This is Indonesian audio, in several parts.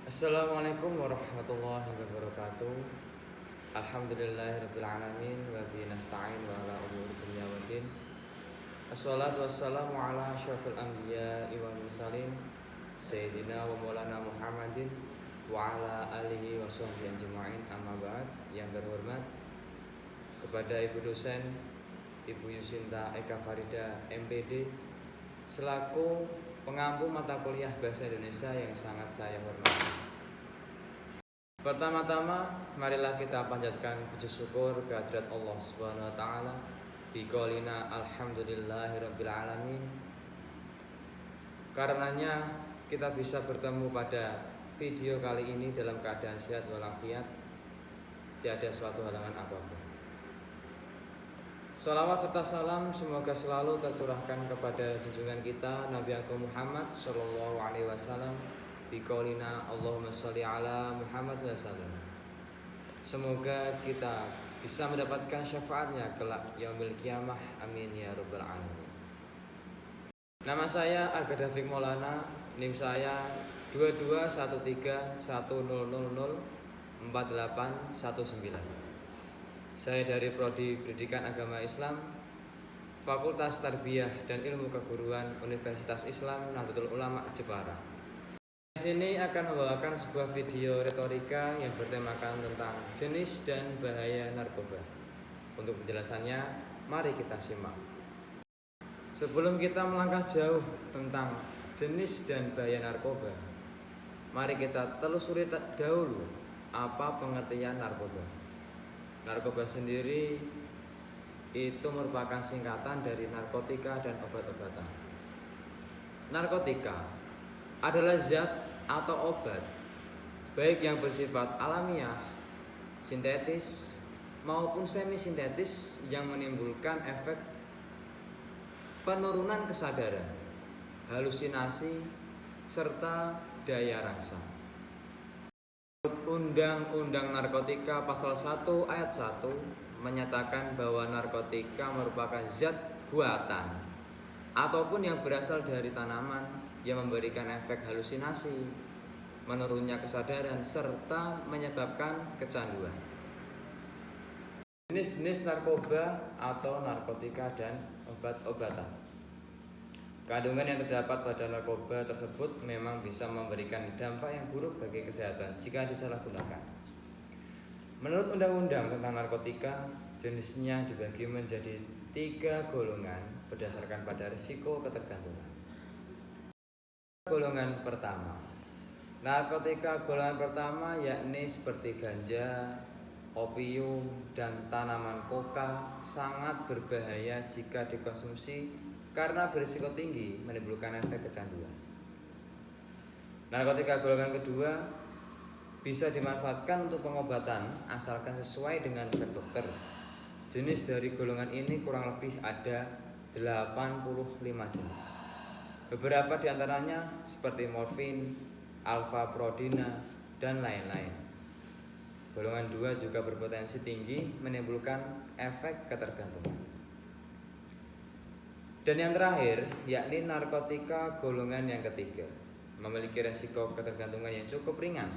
Assalamualaikum warahmatullahi wabarakatuh. Alhamdulillahirabbil alamin wa bihi nasta'in wa ala umuri dunya waddin. Assalatu wassalamu ala asyrafil anbiya'i wal mursalin sayyidina wa maulana Muhammadin wa ala alihi wa sahbihi ajma'in. Amma ba'd. Yang terhormat kepada Ibu dosen Ibu Yusinta Eka Farida MPD selaku pengampu mata kuliah Bahasa Indonesia yang sangat saya hormati. Pertama-tama, marilah kita panjatkan puji syukur kehadirat Allah Subhanahu wa taala biqaulina alhamdulillahirabbil alamin. Karenanya kita bisa bertemu pada video kali ini dalam keadaan sehat walafiat, tiada suatu halangan apapun. Sholawat serta salam semoga selalu tercurahkan kepada junjungan kita Nabi Agung Muhammad Sallallahu Alaihi Wasallam biqaulina Allahumma sholli ala Muhammad wasallam. Semoga kita bisa mendapatkan syafaatnya kelak yaumil qiyamah, amin ya rabbal alamin. Nama saya Al-Ghadafiq Maulana, NIM saya 221310004819. Saya dari Prodi Pendidikan Agama Islam, Fakultas Tarbiyah dan Ilmu Keguruan Universitas Islam Nahdlatul Ulama Jepara. Di sini akan membawakan sebuah video retorika yang bertemakan tentang jenis dan bahaya narkoba. Untuk penjelasannya, mari kita simak. Sebelum kita melangkah jauh tentang jenis dan bahaya narkoba, mari kita telusuri dahulu apa pengertian narkoba. Narkoba sendiri itu merupakan singkatan dari narkotika dan obat-obatan. Narkotika adalah zat atau obat baik yang bersifat alamiah, sintetis maupun semi sintetis yang menimbulkan efek penurunan kesadaran, halusinasi, serta daya rasa. Undang-Undang Narkotika Pasal 1 Ayat 1 menyatakan bahwa narkotika merupakan zat buatan ataupun yang berasal dari tanaman yang memberikan efek halusinasi, menurunnya kesadaran, serta menyebabkan kecanduan. Jenis-jenis narkoba atau narkotika dan obat-obatan. Kandungan yang terdapat pada narkoba tersebut memang bisa memberikan dampak yang buruk bagi kesehatan jika disalahgunakan. Menurut Undang-Undang tentang Narkotika, jenisnya dibagi menjadi 3 golongan berdasarkan pada risiko ketergantungan. Golongan pertama, narkotika golongan pertama yakni seperti ganja, opium, dan tanaman koka sangat berbahaya jika dikonsumsi karena berisiko tinggi menimbulkan efek kecanduan. Narkotika golongan kedua bisa dimanfaatkan untuk pengobatan asalkan sesuai dengan resep dokter. Jenis dari golongan ini kurang lebih ada 85 jenis. Beberapa diantaranya seperti morfin, alfa-prodina, dan lain-lain. Golongan 2 juga berpotensi tinggi menimbulkan efek ketergantungan. Dan yang terakhir, yakni narkotika golongan yang ketiga, memiliki resiko ketergantungan yang cukup ringan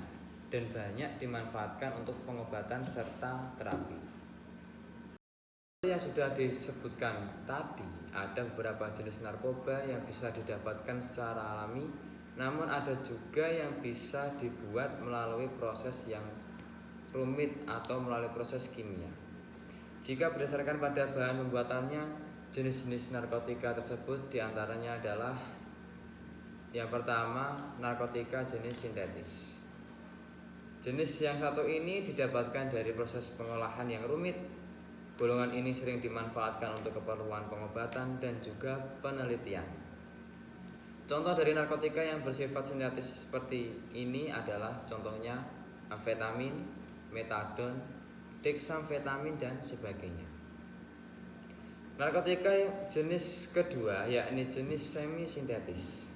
dan banyak dimanfaatkan untuk pengobatan serta terapi. Yang sudah disebutkan tadi, ada beberapa jenis narkoba yang bisa didapatkan secara alami, namun ada juga yang bisa dibuat melalui proses yang rumit atau melalui proses kimia. Jika berdasarkan pada bahan pembuatannya, jenis-jenis narkotika tersebut diantaranya adalah yang pertama, narkotika jenis sintetis. Jenis yang satu ini didapatkan dari proses pengolahan yang rumit. Golongan ini sering dimanfaatkan untuk keperluan pengobatan dan juga penelitian. Contoh dari narkotika yang bersifat sintetis seperti ini adalah contohnya amfetamin, metadon, dexamfetamin, dan sebagainya. Narkotika jenis kedua yakni jenis semi sintetis.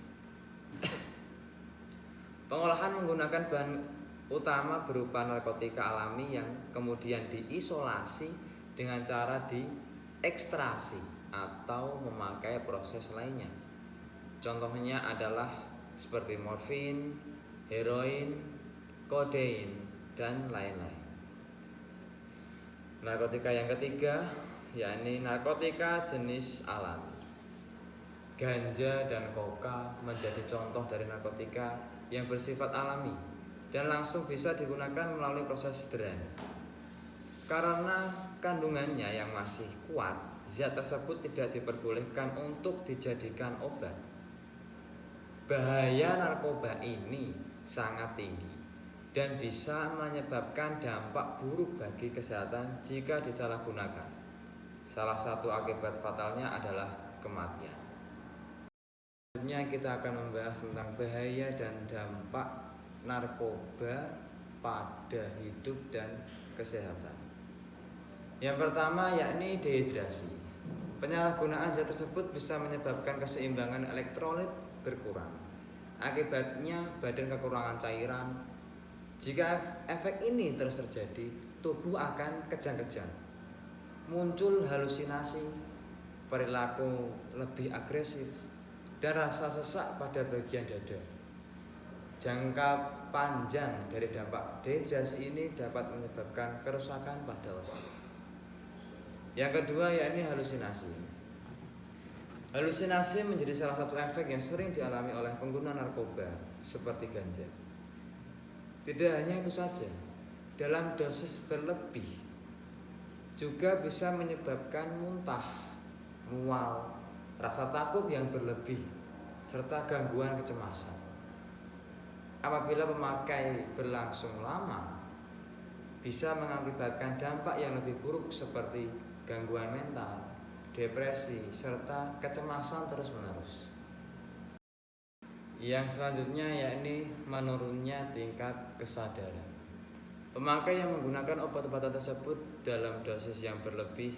Pengolahan menggunakan bahan utama berupa narkotika alami yang kemudian diisolasi dengan cara diekstrasi atau memakai proses lainnya. Contohnya adalah seperti morfin, heroin, kodein, dan lain-lain. Narkotika yang ketiga yakni narkotika jenis alami. Ganja dan koka menjadi contoh dari narkotika yang bersifat alami dan langsung bisa digunakan melalui proses sederhana. Karena kandungannya yang masih kuat, zat tersebut tidak diperbolehkan untuk dijadikan obat. Bahaya narkoba ini sangat tinggi dan bisa menyebabkan dampak buruk bagi kesehatan jika disalahgunakan. Salah satu akibat fatalnya adalah kematian. Selanjutnya kita akan membahas tentang bahaya dan dampak narkoba pada hidup dan kesehatan. Yang pertama yakni dehidrasi. Penyalahgunaan zat tersebut bisa menyebabkan keseimbangan elektrolit berkurang. Akibatnya badan kekurangan cairan. Jika efek ini terus terjadi, tubuh akan kejang-kejang, muncul halusinasi, perilaku lebih agresif, dan rasa sesak pada bagian dada. Jangka panjang dari dampak dehidrasi ini dapat menyebabkan kerusakan pada otak. Yang kedua yakni halusinasi. Halusinasi menjadi salah satu efek yang sering dialami oleh pengguna narkoba seperti ganja. Tidak hanya itu saja, dalam dosis berlebih juga bisa menyebabkan muntah, mual, rasa takut yang berlebih, serta gangguan kecemasan. Apabila pemakai berlangsung lama, bisa mengakibatkan dampak yang lebih buruk seperti gangguan mental, depresi, serta kecemasan terus-menerus. Yang selanjutnya yakni menurunnya tingkat kesadaran. Pemakai yang menggunakan obat-obatan tersebut dalam dosis yang berlebih,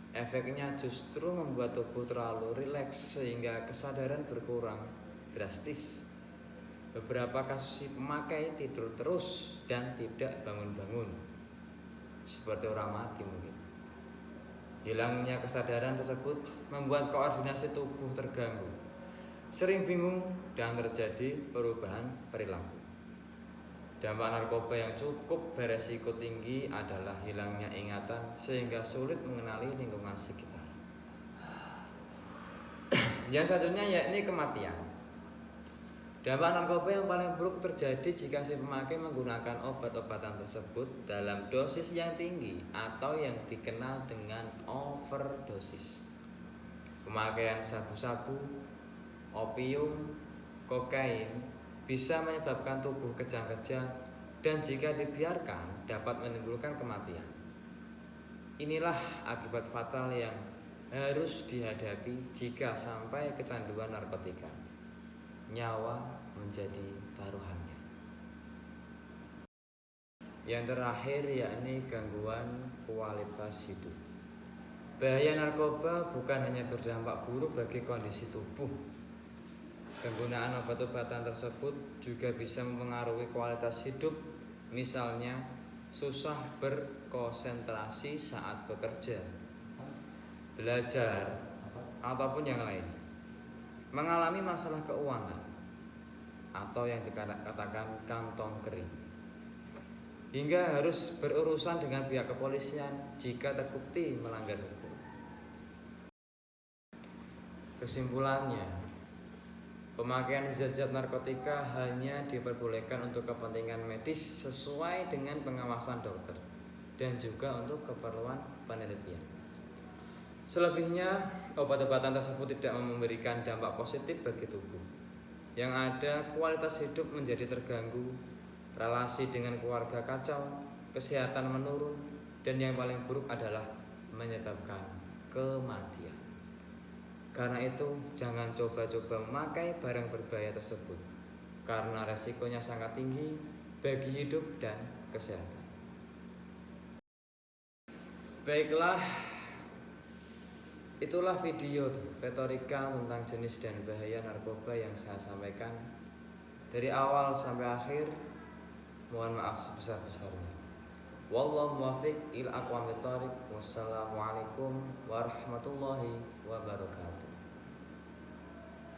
efeknya justru membuat tubuh terlalu rileks sehingga kesadaran berkurang drastis. Beberapa kasus pemakai tidur terus dan tidak bangun-bangun, seperti orang mati mungkin. Hilangnya kesadaran tersebut membuat koordinasi tubuh terganggu, sering bingung, dan terjadi perubahan perilaku. Dampak narkoba yang cukup beresiko tinggi adalah hilangnya ingatan sehingga sulit mengenali lingkungan sekitar. Yang selanjutnya yakni kematian. Dampak narkoba yang paling buruk terjadi jika si pemakai menggunakan obat-obatan tersebut dalam dosis yang tinggi atau yang dikenal dengan overdosis. Pemakaian sabu-sabu, opium, kokain bisa menyebabkan tubuh kejang-kejang dan jika dibiarkan dapat menimbulkan kematian. Inilah akibat fatal yang harus dihadapi jika sampai kecanduan narkotika. Nyawa menjadi taruhannya. Yang terakhir yakni gangguan kualitas hidup. Bahaya narkoba bukan hanya berdampak buruk bagi kondisi tubuh. Penggunaan obat-obatan tersebut juga bisa mempengaruhi kualitas hidup, misalnya susah berkonsentrasi saat bekerja, belajar, ataupun yang lain. Mengalami masalah keuangan atau yang dikatakan kantong kering, hingga harus berurusan dengan pihak kepolisian jika terbukti melanggar hukum. Kesimpulannya, pemakaian zat-zat narkotika hanya diperbolehkan untuk kepentingan medis sesuai dengan pengawasan dokter dan juga untuk keperluan penelitian. Selebihnya, obat-obatan tersebut tidak memberikan dampak positif bagi tubuh. Yang ada, kualitas hidup menjadi terganggu, relasi dengan keluarga kacau, kesehatan menurun, dan yang paling buruk adalah menyebabkan kematian. Karena itu, jangan coba-coba memakai barang berbahaya tersebut, karena resikonya sangat tinggi bagi hidup dan kesehatan. Baiklah, itulah video retorika tentang jenis dan bahaya narkoba yang saya sampaikan dari awal sampai akhir. Mohon maaf sebesar-besarnya. Wallahu muwaffiq ila aqwamit thoriq. Wassalamualaikum warahmatullahi wabarakatuh.